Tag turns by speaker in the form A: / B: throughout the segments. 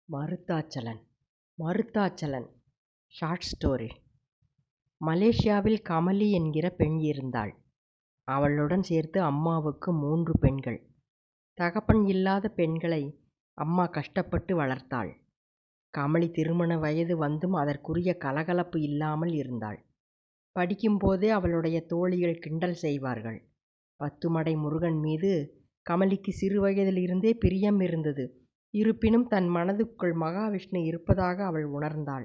A: மருத்தாச்சலம். மருத்தாச்சலம் short story. மலேசியாவில் கமலி என்கிற பெண் இருந்தாள். அவளுடன் சேர்த்து அம்மாவுக்கு 3 பெண்கள். தகப்பன் இல்லாத பெண்களை அம்மா கஷ்டப்பட்டு வளர்த்தாள். கமலி திருமண வயது வந்தும் அதற்குரிய கலகலப்பு இல்லாமல் இருந்தாள். படிக்கும்போதே அவளுடைய தோழிகள் கிண்டல் செய்வார்கள். பத்துமடை முருகன் மீது கமலிக்கு சிறு வயதிலிருந்தே பிரியம் இருந்தது. இருப்பினும் தன் மனதுக்குள் மகாவிஷ்ணு இருப்பதாக அவள் உணர்ந்தாள்.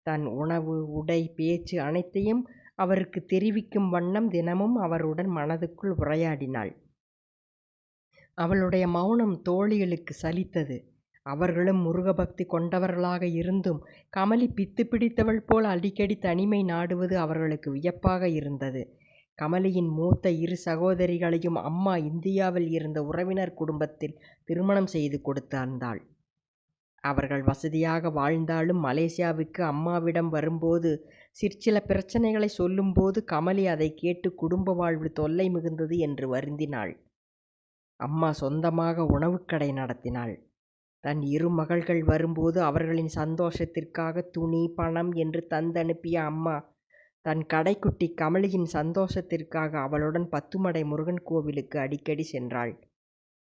A: தன் உணவு, உடை, பேச்சு அனைத்தையும் அவருக்கு தெரிவிக்கும் வண்ணம் தினமும் அவருடன் மனதுக்குள் உரையாடினாள். அவளுடைய மௌனம் தோழிகளுக்கு சலித்தது. அவர்களும் முருகபக்தி கொண்டவர்களாக இருந்தும் கமலி பித்து பிடித்தவள் போல் அடிக்கடி தனிமை நாடுவது அவர்களுக்கு வியப்பாக இருந்தது. கமலியின் மூத்த 2 சகோதரிகளையும் அம்மா இந்தியாவில் இருந்த உறவினர் குடும்பத்தில் திருமணம் செய்து கொடுத்திருந்தாள். அவர்கள் வசதியாக வாழ்ந்தாலும் மலேசியாவுக்கு அம்மாவிடம் வரும்போது சிற்சில பிரச்சனைகளை சொல்லும்போது கமலி அதை கேட்டு குடும்ப வாழ்வு தொல்லை மிகுந்தது என்று வருந்தினாள். அம்மா சொந்தமாக உணவுக்கடை நடத்தினாள். தன் 2 மகள்கள் வரும்போது அவர்களின் சந்தோஷத்திற்காக துணி, பணம் என்று தந்தனுப்பிய அம்மா தன் கடைக்குட்டி கமலியின் சந்தோஷத்திற்காக அவளுடன் பத்துமடை முருகன் கோவிலுக்கு அடிக்கடி சென்றாள்.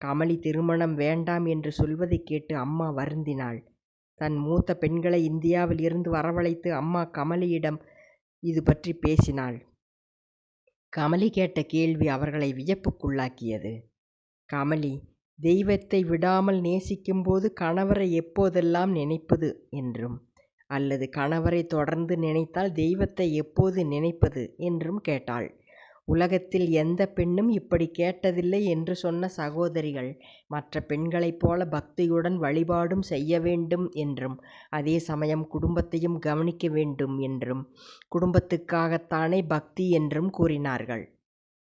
A: கமலி திருமணம் வேண்டாம் என்று சொல்வதை கேட்டு அம்மா வருந்தினாள். தன் மூத்த பெண்களை இந்தியாவில் இருந்து வரவழைத்து அம்மா கமலியிடம் இது பற்றி பேசினாள். கமலி கேட்ட கேள்வி அவர்களை வியப்புக்குள்ளாக்கியது. கமலி, தெய்வத்தை விடாமல் நேசிக்கும்போது கணவரை எப்போதெல்லாம் நினைப்பது என்றும், அல்லது கணவரை தொடர்ந்து நினைத்தால் தெய்வத்தை எப்போது நினைப்பது என்றும் கேட்டாள். உலகத்தில் எந்த பெண்ணும் இப்படி கேட்டதில்லை என்று சொன்ன சகோதரிகள் மற்ற பெண்களைப் போல பக்தியுடன் வழிபாடும் செய்ய வேண்டும் என்றும், அதே சமயம் குடும்பத்தையும் கவனிக்க வேண்டும் என்றும், குடும்பத்துக்காகத்தானே பக்தி என்றும் கூறினார்கள்.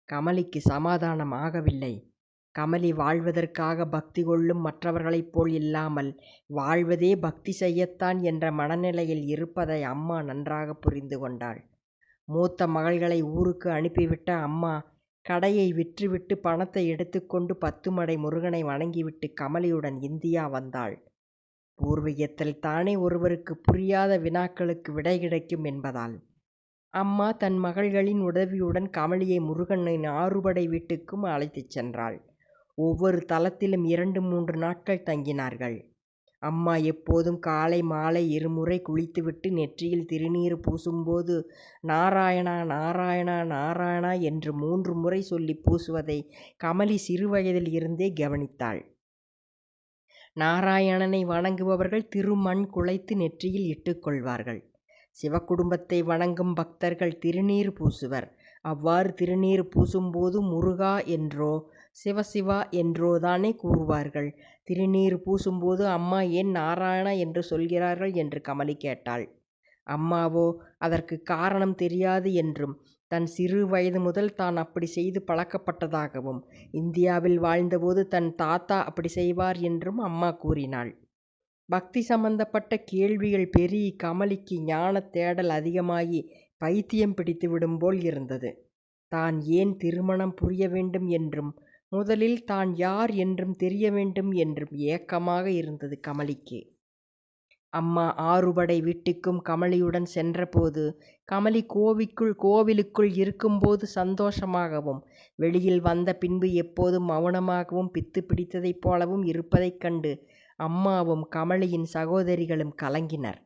A: கமலிக்கு சமாதானம் ஆகவில்லை. கமலி வாழ்வதற்காக பக்தி கொள்ளும் மற்றவர்களைப் போல் இல்லாமல் வாழ்வதே பக்தி செய்யத்தான் என்ற மனநிலையில் இருப்பதை அம்மா நன்றாக புரிந்து கொண்டாள். மூத்த மகள்களை ஊருக்கு அனுப்பிவிட்ட அம்மா கடையை விற்றுவிட்டு பணத்தை எடுத்துக்கொண்டு பத்துமடை முருகனை வணங்கிவிட்டு கமலியுடன் இந்தியா வந்தாள். பூர்வீகத்தில் தானே ஒருவருக்கு புரியாத வினாக்களுக்கு விடை கிடைக்கும் என்பதால் அம்மா தன் மகள்களின் உதவியுடன் கமலியை முருகனின் ஆறுபடை வீட்டுக்கும் அழைத்துச் சென்றாள். ஒவ்வொரு தலத்திலும் 2-3 நாட்கள் தங்கினார்கள். அம்மா எப்போதும் காலை மாலை 2 முறை குளித்துவிட்டு நெற்றியில் திருநீறு பூசும்போது நாராயணா நாராயணா நாராயணா என்று 3 முறை சொல்லி பூசுவதை கமலி சிறு வயதில் இருந்தே கவனித்தாள். நாராயணனை வணங்குபவர்கள் திருமண் குழைத்து நெற்றியில் இட்டுக்கொள்வார்கள். சிவகுடும்பத்தை வணங்கும் பக்தர்கள் திருநீறு பூசுவர். அவ்வாறு திருநீறு பூசும்போது முருகா என்றோ சிவசிவா என்றோதானே கூறுவார்கள். திருநீறு பூசும்போது அம்மா ஏன் நாராயணா என்று சொல்கிறார்கள் என்று கமலி கேட்டாள். அம்மாவோ அதற்கு காரணம் தெரியாது என்றும், தன் சிறு வயது முதல் தான் அப்படி செய்து பழக்கப்பட்டதாகவும், இந்தியாவில் வாழ்ந்தபோது தன் தாத்தா அப்படி செய்வார் என்றும் அம்மா கூறினாள். பக்தி சம்பந்தப்பட்ட கேள்விகள் பெருகி கமலிக்கு ஞான தேடல் அதிகமாகி பைத்தியம் பிடித்துவிடும் போல் இருந்தது. தான் ஏன் திருமணம் புரிய வேண்டும் என்றும், முதலில் தான் யார் என்றும் தெரிய வேண்டும் என்றும் ஏக்கமாக இருந்தது கமலிக்கு. அம்மா ஆறுபடை வீட்டுக்கும் கமலியுடன் சென்றபோது கமலி கோவிலுக்குள் இருக்கும்போது சந்தோஷமாகவும், வெளியில் வந்த பின்பு எப்போதும் மௌனமாகவும் பித்து பிடித்ததைப் போலவும் இருப்பதைக் கண்டு அம்மாவும் கமலியின் சகோதரிகளும் கலங்கினர்.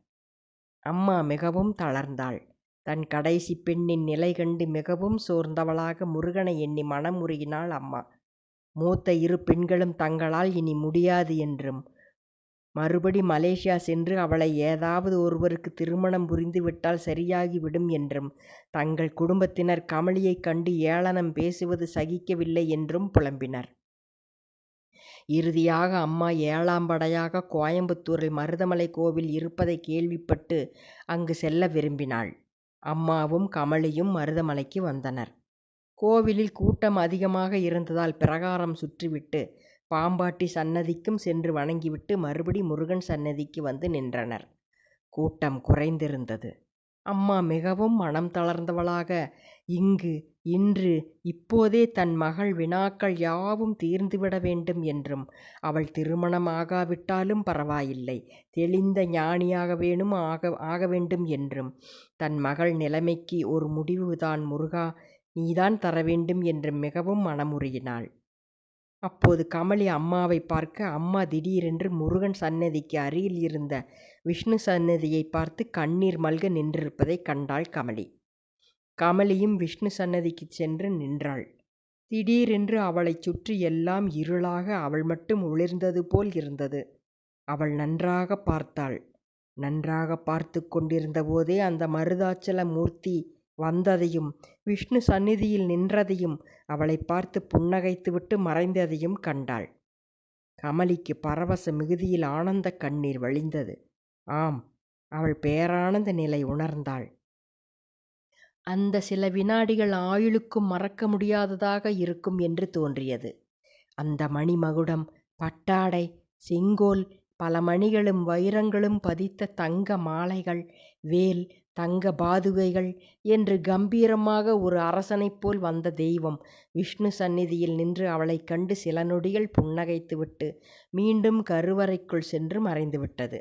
A: அம்மா மிகவும் தளர்ந்தாள். தன் கடைசி பெண்ணின் நிலை கண்டு மிகவும் சோர்ந்தவளாக முருகனை எண்ணி மனம் உருகினாள் அம்மா. மூத்த 2 பெண்களும் தங்களால் இனி முடியாது என்றும், மறுபடி மலேசியா சென்று அவளை ஏதாவது ஒருவருக்கு திருமணம் புரிந்துவிட்டால் சரியாகிவிடும் என்றும், தங்கள் குடும்பத்தினர் கமலியை கண்டு ஏளனம் பேசுவது சகிக்கவில்லை என்றும் புலம்பினர். இறுதியாக அம்மா 7ஆம் படையாக கோயம்புத்தூரில் மருதமலை கோவில் இருப்பதை கேள்விப்பட்டு அங்கு செல்ல விரும்பினாள். அம்மாவும் கமலியும் மருதமலைக்கு வந்தனர். கோவிலில் கூட்டம் அதிகமாக இருந்ததால் பிரகாரம் சுற்றிவிட்டு பாம்பாட்டி சன்னதிக்கும் சென்று வணங்கிவிட்டு மறுபடி முருகன் சன்னதிக்கு வந்து நின்றனர். கூட்டம் குறைந்திருந்தது. அம்மா மிகவும் மனம் தளர்ந்தவளாக, இங்கு இன்று இப்போதே தன் மகள் வினாக்கள் யாவும் தீர்ந்துவிட வேண்டும் என்றும், அவள் திருமணம் ஆகாவிட்டாலும் பரவாயில்லை, தெளிந்த ஞானியாக ஆக வேண்டும் என்றும், தன் மகள் நிலைமைக்கு ஒரு முடிவு தான் முருகா, நீதான் தர வேண்டும் என்று மிகவும் மனமுருகினாள். அப்போது கமலி அம்மாவை பார்க்க, அம்மா திடீரென்று முருகன் சன்னதிக்கு அருகில் இருந்த விஷ்ணு சன்னதியை பார்த்து கண்ணீர் மல்க நின்றிருப்பதைக் கண்டாள் கமலி. கமலியும் விஷ்ணு சன்னதிக்கு சென்று நின்றாள். திடீரென்று அவளைச் சுற்றி எல்லாம் இருளாக அவள் மட்டும் ஒளிர்ந்தது போல் இருந்தது. அவள் நன்றாக பார்த்தாள். நன்றாக பார்த்து கொண்டிருந்த போதே அந்த மருதாச்சல மூர்த்தி வந்ததையும் விஷ்ணு சந்நிதியில் நின்றதையும் அவளை பார்த்து புன்னகைத்துவிட்டு மறைந்ததையும் கண்டாள். கமலிக்கு பரவச மிகுதியில் ஆனந்த கண்ணீர் வழிந்தது. ஆம், அவள் பேரானந்த நிலை உணர்ந்தாள். அந்த சில வினாடிகள் ஆயுளுக்கும் மறக்க முடியாததாக இருக்கும் என்று தோன்றியது. அந்த மணிமகுடம், பட்டாடை, செங்கோல், பல மணிகளும் வைரங்களும் பதித்த தங்க மாலைகள், வேல், தங்க பாதுகைகள் என்று கம்பீரமாக ஒரு அரசனைப் போல் வந்த தெய்வம் விஷ்ணு சந்நிதியில் நின்று அவளைக் கண்டு சில நொடிகள் புன்னகைத்துவிட்டு மீண்டும் கருவறைக்குள் சென்று மறைந்துவிட்டது.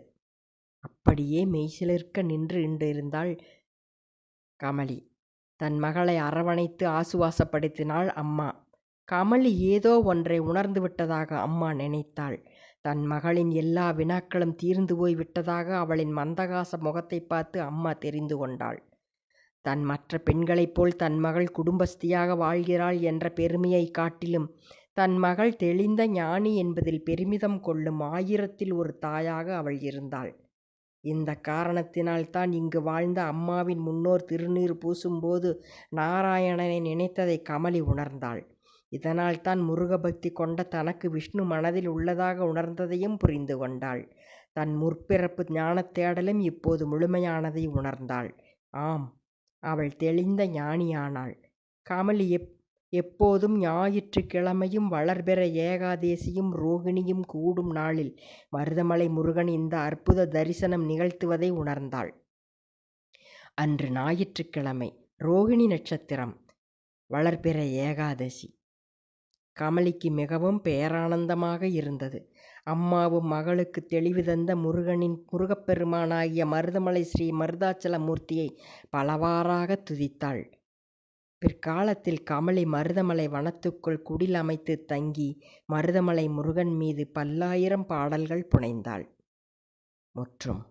A: அப்படியே மெய்சிலிர்க்க நின்று இருந்தாள் கமலி. தன் மகளை அரவணைத்து ஆசுவாசப்படுத்தினாள் அம்மா. கமலி ஏதோ ஒன்றை உணர்ந்து விட்டதாக அம்மா நினைத்தாள். தன் மகளின் எல்லா வினாக்களும் தீர்ந்து போய் விட்டதாக அவளின் மந்தகாச முகத்தை பார்த்து அம்மா தெரிந்து கொண்டாள். தன் மற்ற பெண்களைப் போல் தன் மகள் குடும்பஸ்தியாக வாழ்கிறாள் என்ற பெருமையை காட்டிலும் தன் மகள் தெளிந்த ஞானி என்பதில் பெருமிதம் கொள்ளும் 1000ல் ஒரு தாயாக அவள் இருந்தாள். இந்த காரணத்தினால்தான் இங்கு வாழ்ந்த அம்மாவின் முன்னோர் திருநீறு பூசும்போது நாராயணனை நினைத்ததை கமலி உணர்ந்தாள். இதனால்தான் முருகபக்தி கொண்ட தனக்கு விஷ்ணு மனதில் உள்ளதாக உணர்ந்ததையும் புரிந்து கொண்டாள். தன் முற்பிறப்பு ஞானத்தேடலும் இப்போது முழுமையானதை உணர்ந்தாள். ஆம், அவள் தெளிந்த ஞானியானாள். கமலி எப்போதும் ஞாயிற்றுக்கிழமையும் வளர்பிற ஏகாதேசியும் ரோகிணியும் கூடும் நாளில் மருதமலை முருகன் இந்த அற்புத தரிசனம் நிகழ்த்துவதை உணர்ந்தாள். அன்று ஞாயிற்றுக்கிழமை, ரோகிணி நட்சத்திரம், வளர்பிற ஏகாதசி. கமலிக்கு மிகவும் பேரானந்தமாக இருந்தது. அம்மாவும் மகளுக்கு தெளிவு தந்த முருகப்பெருமானாகிய மருதமலை ஸ்ரீ மருதாச்சல மூர்த்தியை பலவாறாக துதித்தாள். பிற்காலத்தில் கமலி மருதமலை வனத்துக்குள் குடில் அமைத்து தங்கி மருதமலை முருகன் மீது பல்லாயிரம் பாடல்கள் புனைந்தாள். முற்றும்.